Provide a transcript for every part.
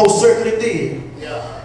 Most certainly did.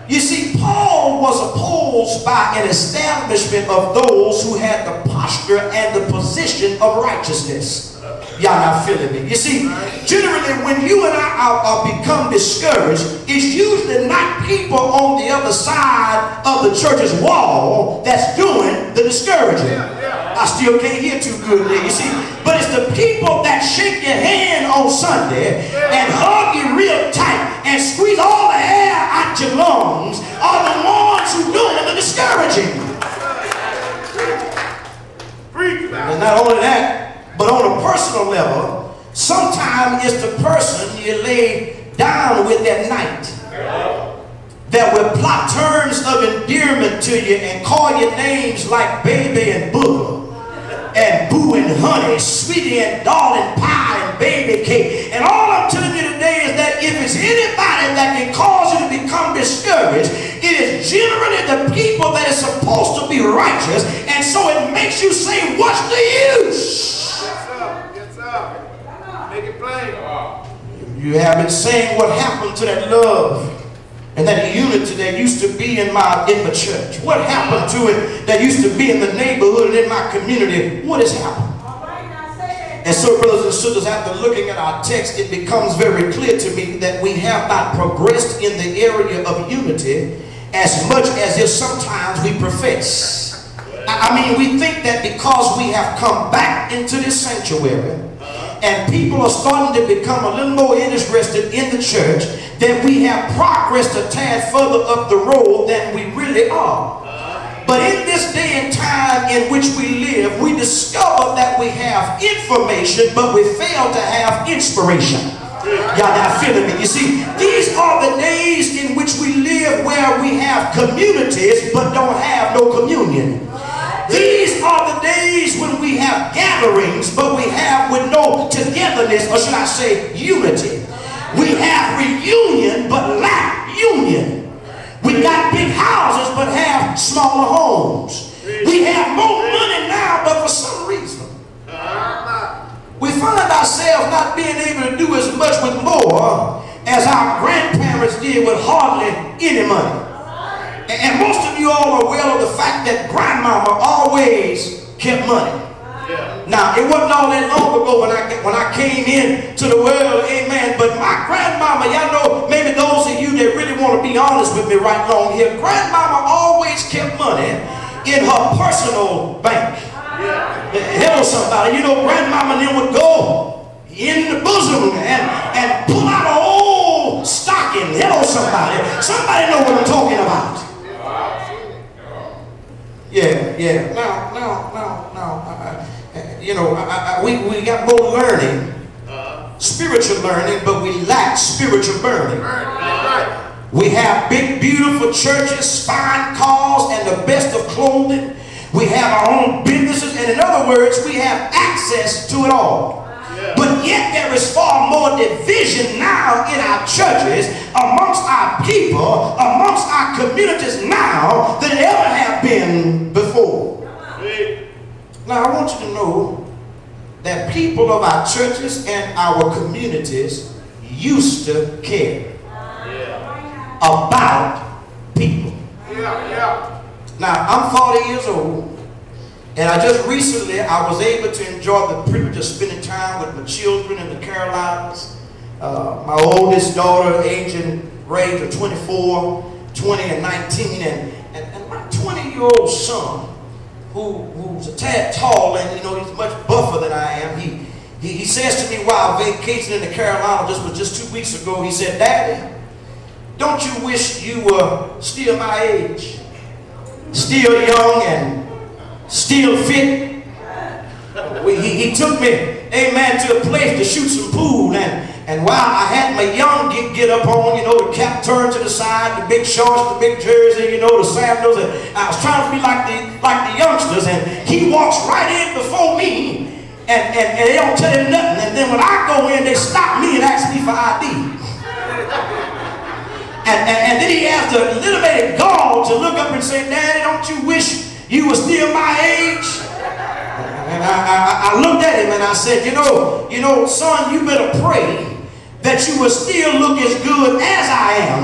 You see, Paul was opposed by an establishment of those who had the posture and the position of righteousness. Y'all not feeling me? You see, generally when you and I become discouraged, it's usually not people on the other side of the church's wall that's doing the discouraging. I still can't hear too good there, you see. But it's the people that shake your hand on Sunday and hug you real tight and squeeze all the air out your lungs are the ones who doing the discouraging. And not only that, but on a personal level, sometimes it's the person you lay down with at night that will plot terms of endearment to you and call you names like baby and booger and boo and honey, sweetie and darling pie and baby cake. And all I'm telling you today is that if it's anybody that can cause you to become discouraged, it is generally the people that are supposed to be righteous, and so it makes you say, what's the use? Yes, sir. Make it plain. You have been saying what happened to that love and that unity that used to be in the church. What happened to it that used to be in the neighborhood and in my community? What has happened? And so, brothers and sisters, after looking at our text, it becomes very clear to me that we have not progressed in the area of unity as much as if sometimes we profess. I mean, we think that because we have come back into this sanctuary and people are starting to become a little more interested in the church, that we have progressed a tad further up the road than we really are. But in this day and time in which we live, we discover that we have information, but we fail to have inspiration. Y'all not feeling me? You see, these are the days in which we live where we have communities but don't have no communion. These are the days when we have gatherings but we have with no togetherness, or should I say unity. We have reunion but lack union. We got big houses but have smaller homes. We have more money now, but for some reason we find ourselves not being able to do as much with more as our grandparents did with hardly any money. And most of you all are well of the fact that grandmama always kept money. Now, it wasn't all that long ago when I came into the world, amen, but my grandmama, y'all know, maybe those of you that really want to be honest with me right along here, grandmama always kept money in her personal bank. Hello, somebody. You know, grandmama then would go in the bosom and pull out an old stocking. Hello, somebody. Somebody know what I'm talking about. Yeah. Now. You know, we got more learning, spiritual learning, but we lack spiritual burning. We have big, beautiful churches, fine cars, and the best of clothing. We have our own businesses, and in other words, we have access to it all. But yet there is far more division now in our churches, amongst our people, amongst our communities now than there ever have been before. Now, I want you to know that people of our churches and our communities used to care about people. Now, I'm 40 years old, and I just recently, I was able to enjoy the privilege of spending time with my children in the Carolinas. My oldest daughter, aging range of 24, 20, and 19, and my 20-year-old son, who's a tad tall, and you know, he's much buffer than I am. He says to me while vacationing in the Carolinas, this was just 2 weeks ago, he said, "Daddy, don't you wish you were still my age? Still young and still fit?" He took me, amen, to a place to shoot some pool, and while I had my young get up on, you know, the cap turned to the side, the big shorts, the big jersey, you know, the sandals, and I was trying to be like the youngsters, and he walks right in before me, and they don't tell him nothing, and then when I go in, they stop me and ask me for ID. And then he has the little bit of gall to look up and say, "Daddy, don't you wish you were still my age?" And I looked at him and I said, you know, son, you better pray that you will still look as good as I am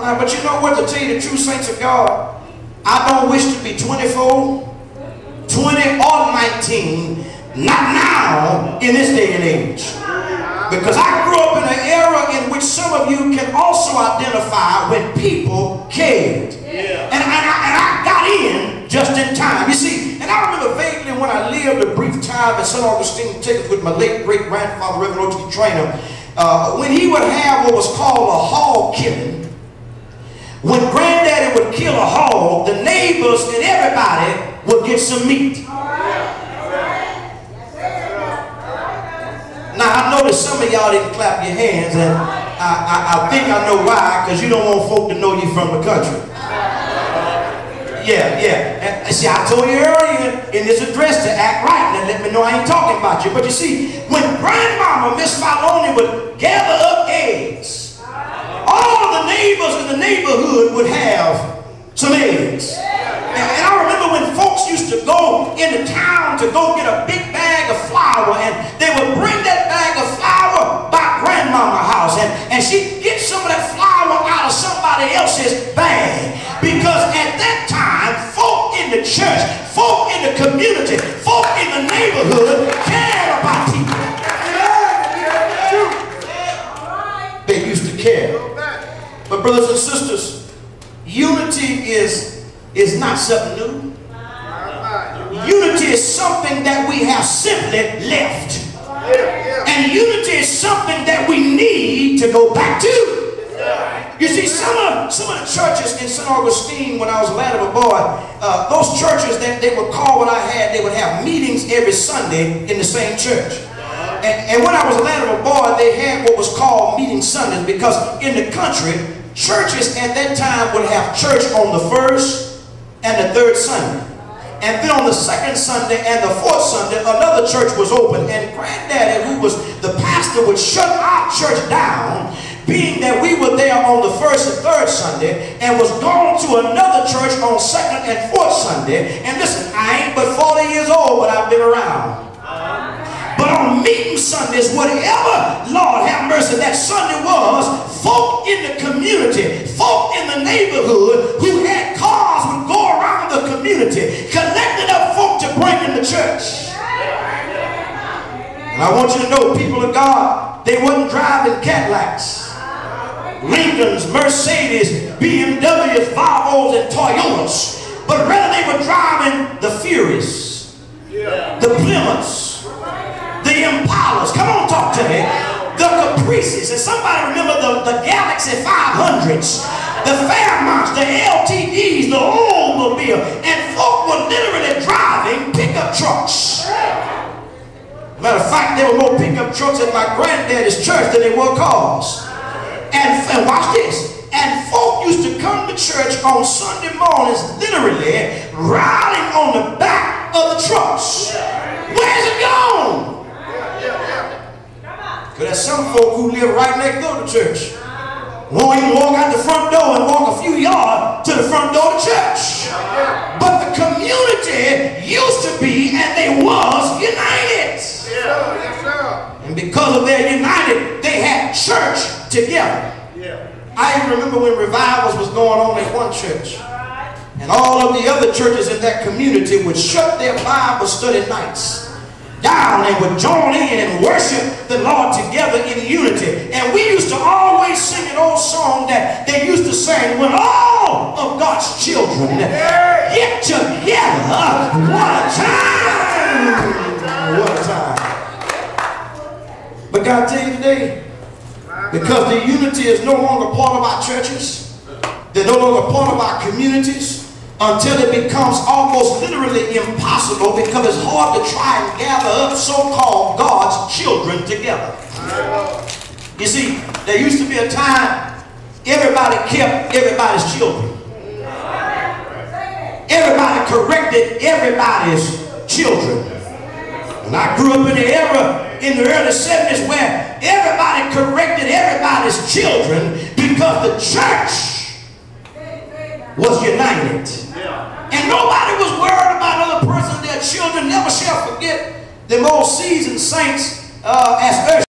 Now, but you know what, to tell you the true saints of God, I don't wish to be 24, 20, or 19, not now in this day and age. Because I grew up in an era in which some of you can also identify when people cared. And I got in just in time. You see, and I remember vaguely when I lived a brief time at St. Augustine, Texas, with my late great-grandfather, Reverend O.T. Trainer, when he would have what was called a hog killing. When Granddaddy would kill a hog, the neighbors and everybody would get some meat. Now, I know that some of y'all didn't clap your hands, and I think I know why, because you don't want folk to know you from the country. Yeah. And see, I told you earlier in this address to act right and let me know I ain't talking about you. But you see, when Grandmama, Miss Filoni, would gather up eggs, all the neighbors in the neighborhood would have some eggs. And I remember when folks used to go into town to go get a big bag of flour, and they would bring that bag of flour by Grandmama's house, and she'd get some of that flour out of somebody else's bag. Because at that time, folk in the church, folk in the community, folk in the neighborhood cared about people. They used to care. But brothers and sisters, unity is not something new. Unity is something that we have simply left. And unity is something that we need to go back to. You see, some of the churches in St. Augustine, when I was a lad of a boy, those churches that they would call what I had, they would have meetings every Sunday in the same church. And when I was a lad of a boy, they had what was called meeting Sundays, because in the country, churches at that time would have church on the first and the third Sunday. And then on the second Sunday and the fourth Sunday, another church was open. And Granddaddy, who was the pastor, would shut our church down, being that we were there on the first and third Sunday, and was gone to another church on second and fourth Sunday. And listen, I ain't but 40 years old, but I've been around. But on meeting Sundays, whatever, Lord have mercy, that Sunday was, folk in the community, folk in the neighborhood who had cars would go around the community, collecting up folk to bring in the church. And I want you to know, people of God, they wasn't driving Cadillacs, Lincolns, Mercedes, BMWs, Volvos, and Toyotas, but rather they were driving the Furies, the Plymouths, the Impalas, come on, talk to me, the Caprices, and somebody remember the Galaxy 500s, the Fairmonts, the LTDs, the Oldsmobile, and folk were literally driving pickup trucks. Matter of fact, there were more pickup trucks at my granddaddy's church than there were cars. And watch this, and folk used to come to church on Sunday mornings, literally riding on the back of the trucks. Where's it gone? Because there's some folk who live right next door to church. Won't even walk out the front door and walk a few yards to the front door of the church. But the community used to be, and they was, united. And because of their united, they had church together. I even remember when revivals was going on at one church. And all of the other churches in that community would shut their Bible study nights down and would join in and worship the Lord together in unity. And we used to always sing an old song that they used to sing when all of God's children get together. What a time! What a time. But God tell you today, because the unity is no longer part of our churches, they're no longer part of our communities, until it becomes almost literally impossible, because it's hard to try and gather up so-called God's children together. You see, there used to be a time everybody kept everybody's children. Everybody corrected everybody's children. And I grew up in the era in the early 70s where everybody corrected everybody's children because the church was united. And nobody was worried about another person, their children. Never shall forget them old seasoned saints as